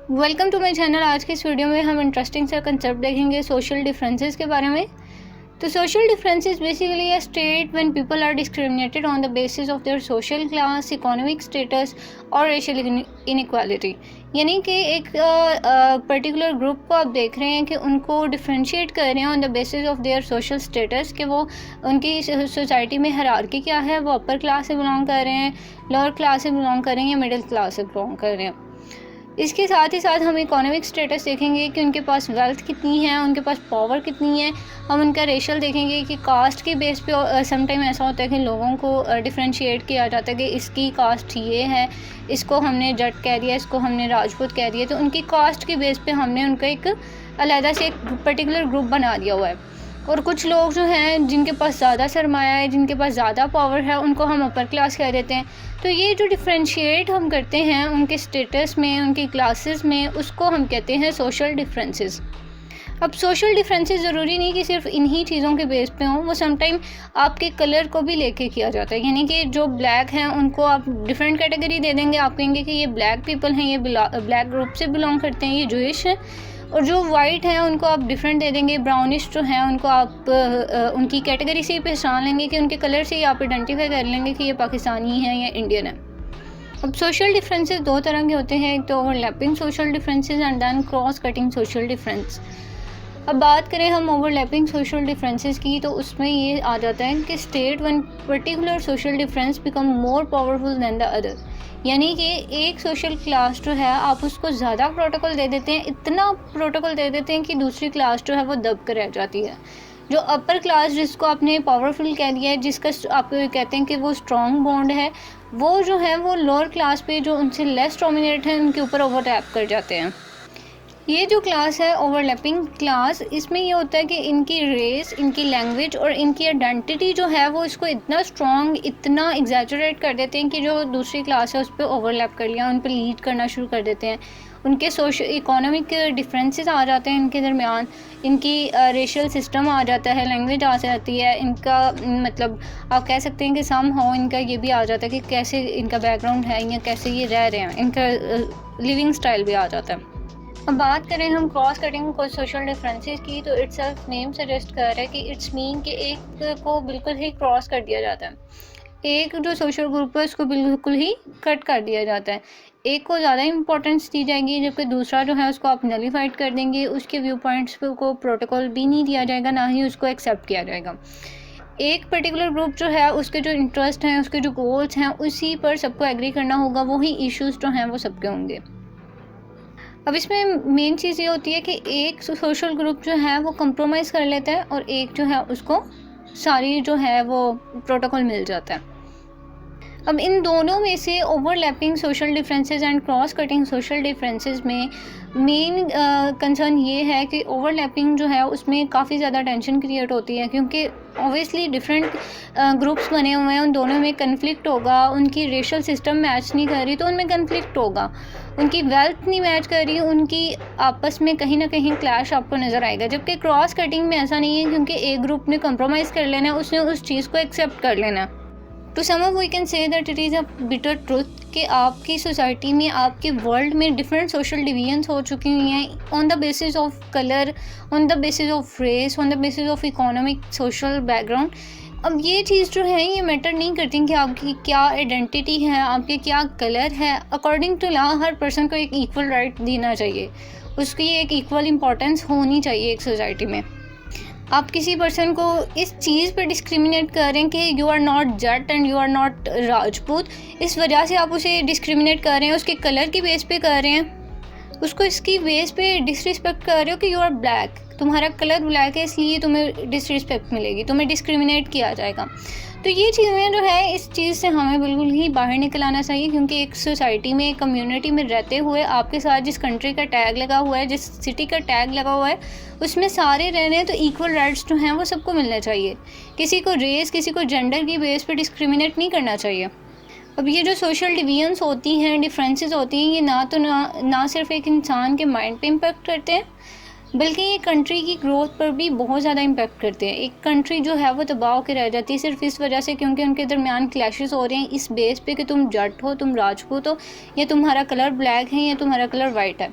Welcome to my channel. आज के इस वीडियो में हम इंटरेस्टिंग सा कंसेप्ट देखेंगे सोशल डिफरेंसेस के बारे में। तो social differences basically a state when people are discriminated on the basis of their social class, economic status और रेशियल इनइक्वालिटी। यानी कि एक पर्टिकुलर ग्रुप को आप देख रहे हैं कि उनको डिफ्रेंशिएट कर रहे हैं on the basis of their social status, कि वो उनकी सोसाइटी में हायरार्की क्या है, वो अपर क्लास से बिलोंग कर रहे हैं, लोअर क्लास से बिलोंग कर रहे हैं या मिडिल क्लास से बिलोंग कर रहे हैं। इसके साथ ही साथ हम इकोनॉमिक स्टेटस देखेंगे कि उनके पास वेल्थ कितनी है, उनके पास पावर कितनी है। हम उनका रेशियल देखेंगे कि कास्ट के बेस पे समटाइम ऐसा होता है कि लोगों को डिफरेंशिएट किया जाता है कि इसकी कास्ट ये है, इसको हमने जट कह दिया, इसको हमने राजपूत कह दिया। तो उनकी कास्ट के बेस पे हमने उनका एक अलहदा से एक पर्टिकुलर ग्रुप बना दिया हुआ है। और कुछ लोग जो हैं जिनके पास ज़्यादा सरमाया है, जिनके पास ज़्यादा पावर है, उनको हम अपर क्लास कह देते हैं। तो ये जो डिफरेंशिएट हम करते हैं उनके स्टेटस में, उनकी क्लासेस में, उसको हम कहते हैं सोशल डिफरेंसेस। अब सोशल डिफरेंसेस ज़रूरी नहीं कि सिर्फ इन्हीं चीज़ों के बेस पे हों, वो समटाइम आपके कलर को भी लेके किया जाता है। यानी कि जो ब्लैक हैं उनको आप डिफरेंट कैटेगरी दे देंगे, आप कहेंगे कि ये ब्लैक पीपल हैं, ये ब्लैक ग्रुप से बिलोंग करते हैं, ये जूइश हैं। और जो वाइट हैं उनको आप डिफरेंट दे देंगे, ब्राउनिश जो हैं उनको आप उनकी कैटेगरी से ही पहचान लेंगे, कि उनके कलर से ही आप आइडेंटिफाई कर लेंगे कि ये पाकिस्तानी हैं या इंडियन है। अब सोशल डिफरेंसेस दो तरह के होते हैं, एक तो overlapping social differences and then cross cutting social difference. अब बात करें हम ओवरलैपिंग सोशल डिफरेंसेस की, तो उसमें ये आ जाता है कि state one particular social difference become more powerful then the other. यानी कि एक सोशल क्लास जो है आप उसको ज़्यादा प्रोटोकॉल दे देते हैं, इतना प्रोटोकॉल दे देते हैं कि दूसरी क्लास जो है वो दब कर रह जाती है। जो अपर क्लास जिसको आपने पावरफुल कह दिया है, जिसका आप कहते हैं कि वो स्ट्रॉन्ग बॉन्ड है, वो जो है वो लोअर क्लास पे जो उनसे लेस डोमिनेट है उनके ऊपर ओवरलैप कर जाते हैं। ये जो क्लास है ओवरलैपिंग क्लास, इसमें ये होता है कि इनकी रेस, इनकी लैंग्वेज और इनकी आइडेंटिटी जो है वो इसको इतना स्ट्रॉन्ग, इतना एग्जैजरेट कर देते हैं कि जो दूसरी क्लास है उस पर ओवरलैप कर लिया, उन पर लीड करना शुरू कर देते हैं। उनके सोशल इकोनॉमिक डिफरेंसेस आ जाते हैं इनके दरमियान, इनकी रेशियल सिस्टम आ जाता है, लैंग्वेज आ जाती है, इनका मतलब आप कह सकते हैं कि सम हो इनका ये भी आ जाता है कि कैसे इनका बैकग्राउंड है या कैसे ये रह रहे हैं, इनका लिविंग स्टाइल भी आ जाता है। अब बात करें हम क्रॉस कटिंग को सोशल डिफरेंसेस की, तो इट्सल्फ नेम सजेस्ट कर रहा है कि इट्स मीन कि एक को बिल्कुल ही क्रॉस कर दिया जाता है, एक जो सोशल ग्रुप है उसको बिल्कुल ही कट कर दिया जाता है। एक को ज़्यादा इंपॉर्टेंस दी जाएगी जबकि दूसरा जो है उसको आप नलीफाइड कर देंगे, उसके व्यू पॉइंट्स को प्रोटोकॉल भी नहीं दिया जाएगा, ना ही उसको एक्सेप्ट किया जाएगा। एक पर्टिकुलर ग्रुप जो है उसके जो इंटरेस्ट हैं, उसके जो गोल्स हैं, उसी पर सबको एग्री करना होगा, वही इश्यूज़ जो हैं वो सबके होंगे। अब इसमें मेन चीज़ ये होती है कि एक सोशल ग्रुप जो है वो कंप्रोमाइज़ कर लेता है और एक जो है उसको सारी जो है वो प्रोटोकॉल मिल जाता है। अब इन दोनों में से overlapping social differences and cross cutting social differences में मेन कंसर्न ये है कि ओवरलैपिंग जो है उसमें काफ़ी ज़्यादा टेंशन क्रिएट होती है, क्योंकि ऑब्वियसली डिफरेंट ग्रुप्स बने हुए हैं, उन दोनों में कन्फ्लिक्ट होगा। उनकी रेशियल सिस्टम मैच नहीं कर रही तो उनमें कन्फ्लिक्ट होगा, उनकी वेल्थ नहीं मैच कर रही, उनकी आपस में कहीं ना कहीं क्लैश आपको नज़र आएगा। जबकि क्रॉस कटिंग में ऐसा नहीं है, क्योंकि एक ग्रुप ने कंप्रोमाइज़ कर लेना है, उसने उस चीज़ को एक्सेप्ट कर लेना है। To sum up we can say that it is a bitter truth कि आपकी सोसाइटी में, आपके वर्ल्ड में डिफरेंट सोशल डिवीजन्स हो चुकी हुई हैं on the basis of colour, on the basis of race, on the basis of economic social background. अब ये चीज़ जो है ये मैटर नहीं करती कि आपकी क्या आइडेंटिटी है, आपके क्या कलर है। अकॉर्डिंग टू लॉ हर पर्सन को एक इक्वल राइट देना चाहिए, उसकी एक इक्वल इम्पोर्टेंस होनी चाहिए एक सोसाइटी में। आप किसी पर्सन को इस चीज़ पर डिस्क्रिमिनेट करें कि you are not Jat and you are not Rajput, इस वजह से आप उसे डिस्क्रिमिनेट कर रहे हैं, उसके कलर की बेस पे कर रहे हैं, उसको इसकी बेस पे डिसरिस्पेक्ट कर रहे हो कि यू आर ब्लैक, तुम्हारा कलर ब्लैक है इसलिए तुम्हें डिसरिस्पेक्ट मिलेगी, तुम्हें डिस्क्रिमिनेट किया जाएगा। तो ये चीज़ें जो है, इस चीज़ से हमें बिल्कुल ही बाहर निकल आना चाहिए, क्योंकि एक सोसाइटी में, एक कम्युनिटी में रहते हुए आपके साथ जिस कंट्री का टैग लगा हुआ है, जिस सिटी का टैग लगा हुआ है, उसमें सारे रह रहे हैं, तो इक्वल राइट्स जो हैं वो सबको मिलने चाहिए। किसी को रेस, किसी को जेंडर की बेस पर डिस्क्रिमिनेट नहीं करना चाहिए। अब ये जो सोशल डिवीजन्स होती हैं, डिफरेंसेस होती हैं, ये ना सिर्फ एक इंसान के माइंड पे इम्पेक्ट करते हैं, बल्कि ये कंट्री की ग्रोथ पर भी बहुत ज़्यादा इम्पेक्ट करते हैं। एक कंट्री जो है वो तबाह होकर रह जाती है सिर्फ इस वजह से क्योंकि उनके दरमियान क्लैशेस हो रहे हैं इस बेस पे कि तुम जट हो, तुम राजपूत हो, या तुम्हारा कलर ब्लैक है या तुम्हारा कलर वाइट है।